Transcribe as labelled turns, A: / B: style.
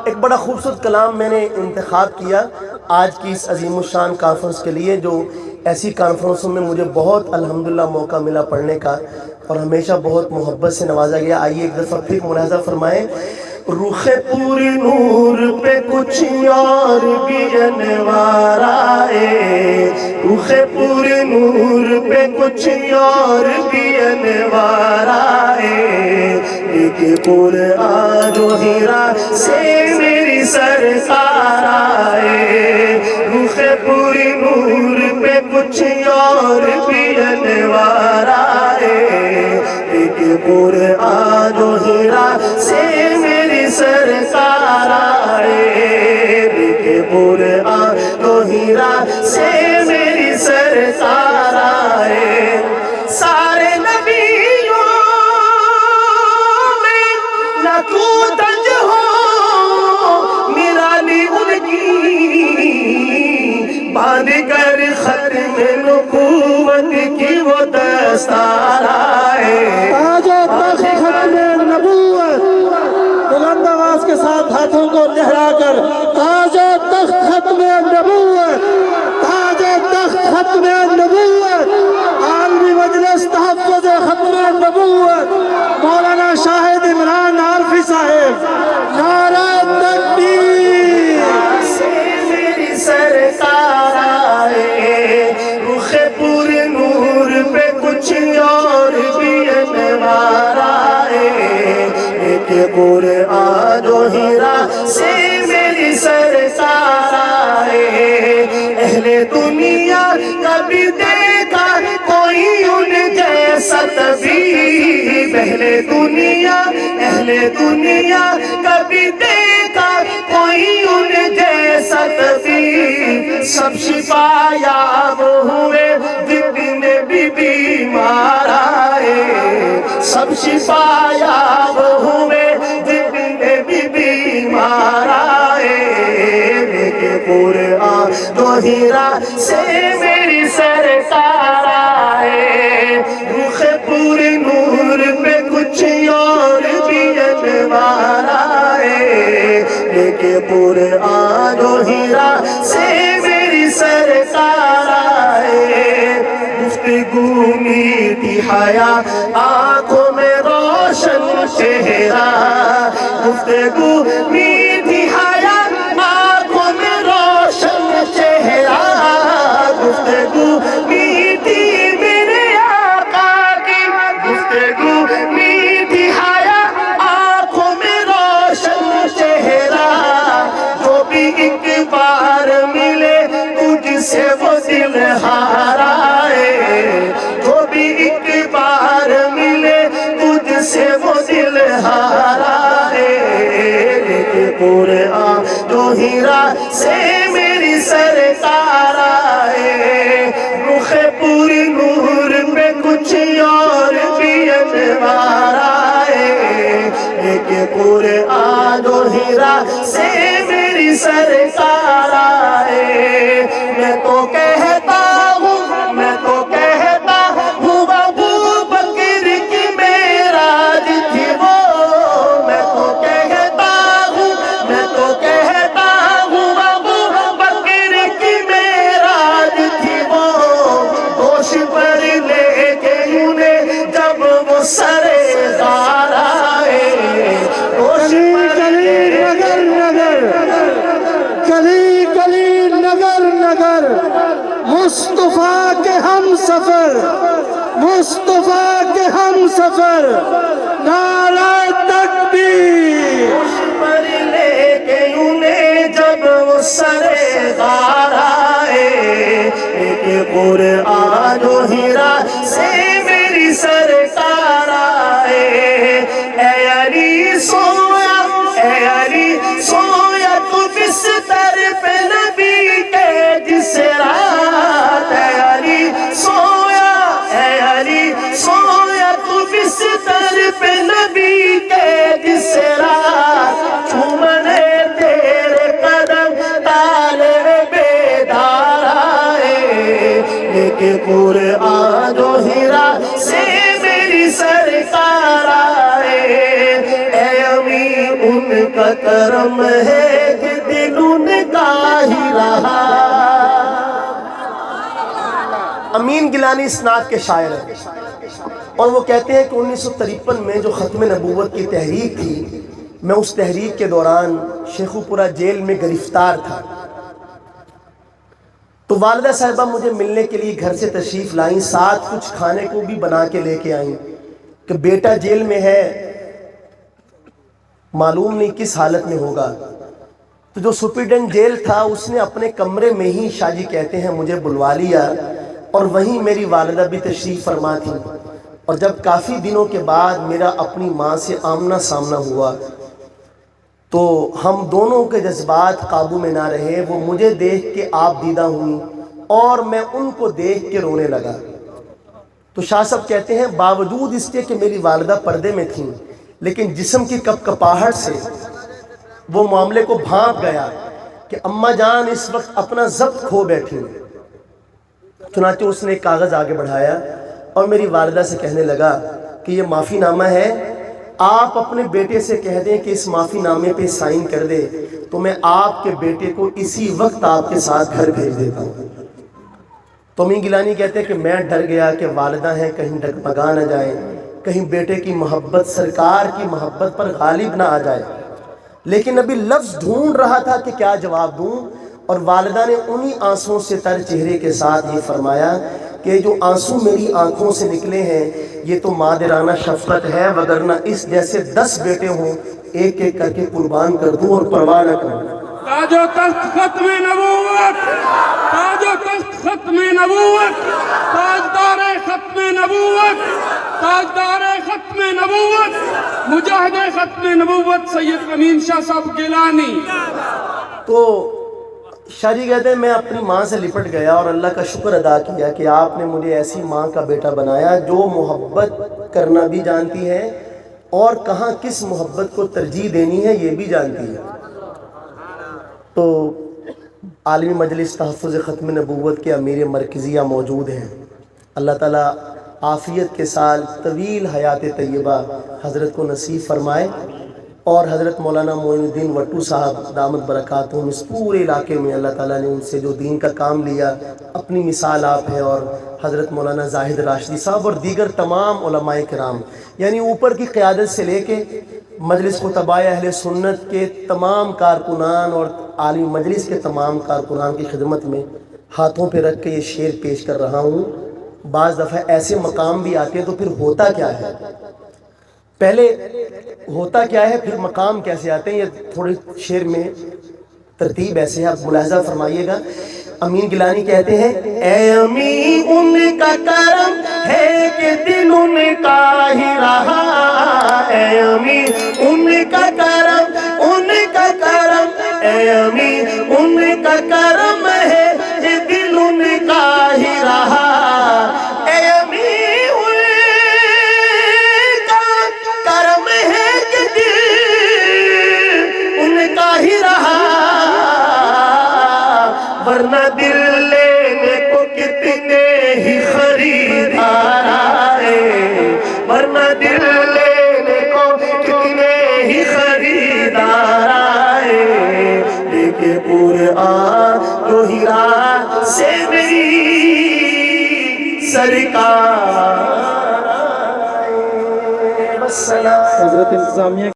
A: ایک بڑا خوبصورت کلام میں نے انتخاب کیا آج کی اس عظیم الشان کانفرنس کے لیے، جو ایسی کانفرنسوں میں مجھے بہت الحمدللہ موقع ملا پڑھنے کا اور ہمیشہ بہت محبت سے نوازا گیا۔ آئیے ایک دفعہ پھر ملاحظہ فرمائیں، رخ پوری نور پہ کچھ اور بھی انوار آئے، رخ پوری نور پہ کچھ اور بھی انوار آئے، ایک قرآن و ہیرا سے میری سرکار آئے، رخ پوری نور پہ کچھ اور بھی انوار آئے، ایک قرآن و ہیرا سے میری سرکار آئے، ایک قرآن و ہیرا سے میری سرکار آئے۔ سارے نبیوں میں نہ تو تج ہو، نرالی ان کی باندھ کر ختم نبوت کی وہ دستار آئے،
B: تاج و تخت ختم نبوت، بلند آواز کے ساتھ ہاتھوں کو لہرا کر، تاج و تخت ختم نبوت، تاج و تخت ختم نبوت، عالمی مجلس تحفظ ختم نبوت، مولانا شاہد عمران عارفی صاحب، نعرہ تکبیر۔
A: سے میری سرکار آئے، رخ پورے نور پہ کچھ اور بھی انوار آئے، ایک قرآن و ہیرا سے میری سرکار آئے، اہل دنیا کبھی دیکھا کوئی ان جیسا طبیب، اہل دنیا کبھی دیکھا کوئی ان جیسا طبیب، سب شفا یاب ہوئے جتنے بھی بیمار آئے، سب شفا یاب ہوئے جتنے بھی بیمار آئے، ایک قرآن و ہیرا سے میری سرکار آئے، رخ پورے نور پہ کچھ اور بھی انوار آئے، ایک قرآن و ہیرا سے میری سرکار آئے، گفتگو میٹھی حیا آنکھوں میں روشن چہرہ، گفتگو میٹھی حیا آنکھوں میں روشن چہرہ، گفتگو میٹھی میرے آقا کی، گفتگو میٹھی حیا آنکھوں میں روشن چہرہ، جو بھی ایک بار ملے تجھ سے وہ دل ہار آئے، جو بھی ایک بار ملے تجھ سے وہ دل ہار آئے، ایک قرآن و ہیرا سے میری سرکار آئے، رخ پوری نور پہ کچھ اور بھی انوار آئے، ایک قرآن و ہیرا سے میری سرکار آئے، میں تو کہتا ہوں، میں تو کہتا ہوں ابو بکر کی معراج تھی وہ، میں تو کہتا ہوں، میں تو کہتا ہوں ابو بکر کی معراج تھی وہ، دوش پر لے کے انہیں جب وہ سر غار آئے، دوش پر لے کے
B: گلی گلی نگر نگر مصطفیٰ کے ہم سفر، مصطفیٰ کے ہم سفر، نعرہ تکبیر۔
A: دوش پر لے کے انہیں جب وہ سر غار آئے، ایک قرآن و ہیرا سے میری سرکار آئے، اے علی سویا، اے علی سویا تو بستر پہ نبی کے جس رات، اے علی سویا، اے علی سویا تو بستر پہ نبی کے جس رات، چومنے تیرے قدم تالے بیدار آئے، ایک قرآن و ہیرا سے میری سرکار آئے، اے امین ان کا کرم ہے کہ دل ان کا ہی رہا. امین گیلانی اس نعت کے شاعر ہیں اور وہ کہتے ہیں کہ 1953 میں جو ختم نبوت کی تحریک تھی، میں اس تحریک کے دوران شیخو پورہ جیل میں گرفتار تھا. تو والدہ صاحبہ مجھے ملنے کے لیے گھر سے تشریف لائیں، ساتھ کچھ کھانے کو بھی بنا کے لے کے آئیں کہ بیٹا جیل میں ہے، معلوم نہیں کس حالت میں ہوگا. تو جو سپرڈنٹ جیل تھا اس نے اپنے کمرے میں ہی شاہ جی کہتے ہیں مجھے بلوا لیا اور وہیں میری والدہ بھی تشریف فرما تھی. اور جب کافی دنوں کے بعد میرا اپنی ماں سے آمنا سامنا ہوا تو ہم دونوں کے جذبات قابو میں نہ رہے. وہ مجھے دیکھ کے آپ دیدہ ہوئی اور میں ان کو دیکھ کے رونے لگا. تو شاہ صاحب کہتے ہیں باوجود اس کے کہ میری والدہ پردے میں تھیں، لیکن جسم کی کپ کپاہٹ سے وہ معاملے کو بھانپ گیا کہ اماں جان اس وقت اپنا ضبط کھو بیٹھی ہیں. چنانچہ اس نے ایک کاغذ آگے بڑھایا اور میری والدہ سے کہنے لگا کہ یہ معافی نامہ ہے، آپ اپنے بیٹے سے کہہ دیں کہ اس معافی نامے پہ سائن کر دے تو میں آپ کے بیٹے کو اسی وقت آپ کے ساتھ گھر بھیج دیتا ہوں. تو امین گیلانی کہتے ہیں کہ میں ڈر گیا کہ والدہ ہیں کہیں ڈگمگا نہ جائیں، کہیں بیٹے کی محبت سرکار کی محبت پر غالب نہ آ جائے. لیکن ابھی لفظ ڈھونڈ رہا تھا کہ کیا جواب دوں، اور والدہ نے انہی آنسوں سے تر چہرے کے ساتھ یہ فرمایا کہ جو آنسو میری آنکھوں سے نکلے ہیں یہ تو مادرانہ شفقت ہے، وگرنہ اس جیسے 10 بیٹے ہوں ایک ایک کر کے قربان کر دوں اور پرواہ نہ کروں.
C: تاج و تخت ختم نبوت، تاج و تخت ختم نبوت، تاجدار ختم نبوت، تاجدار ختم نبوت، مجاہد ختم نبوت سید امین شاہ صاحب گیلانی.
A: تو شاہ جی کہتے ہیں میں اپنی ماں سے لپٹ گیا اور اللہ کا شکر ادا کیا کہ آپ نے مجھے ایسی ماں کا بیٹا بنایا جو محبت کرنا بھی جانتی ہے اور کہاں کس محبت کو ترجیح دینی ہے یہ بھی جانتی ہے. تو عالمی مجلس تحفظ ختم نبوت کے امیر مرکزیہ موجود ہیں. اللہ تعالیٰ عافیت کے سال طویل حیات طیبہ حضرت کو نصیب فرمائے، اور حضرت مولانا معین الدین وٹو صاحب دامت برکاتہم اس پورے علاقے میں اللہ تعالیٰ نے ان سے جو دین کا کام لیا اپنی مثال آپ ہے، اور حضرت مولانا زاہد راشدی صاحب اور دیگر تمام علماء کرام، یعنی اوپر کی قیادت سے لے کے مجلس خطباء اہل سنت کے تمام کارکنان اور عالمی مجلس کے تمام کارکنان کی خدمت میں ہاتھوں پہ رکھ کے یہ شعر پیش کر رہا ہوں. بعض دفعہ ایسے مقام بھی آتے ہیں تو پھر ہوتا کیا ہے، پہلے ہوتا کیا ہے پھر مقام کیسے آتے ہیں، یہ تھوڑی شعر میں ترتیب ایسے ہے، آپ ملاحظہ فرمائیے گا. امین گیلانی کہتے ہیں اے امین ان کا کرم ہے کہ دل ان کا ہی رہا، اے امین ان کا کرم، ان کا کرم، اے امین ان کا کرم ہے کہ دل ان کا ہی رہا، اے امین ان کا کرم ہے کہ دل ان کا ہی رہا، ورنہ دل لینے کو کتنے ہی خریدار آئے، ورنہ دل لینے کو کتنے ہی خریدار آئے، لیکن قرآن جو ہیرا سے میری سرکار آئے. والسلام.
B: حضرت انتظامیہ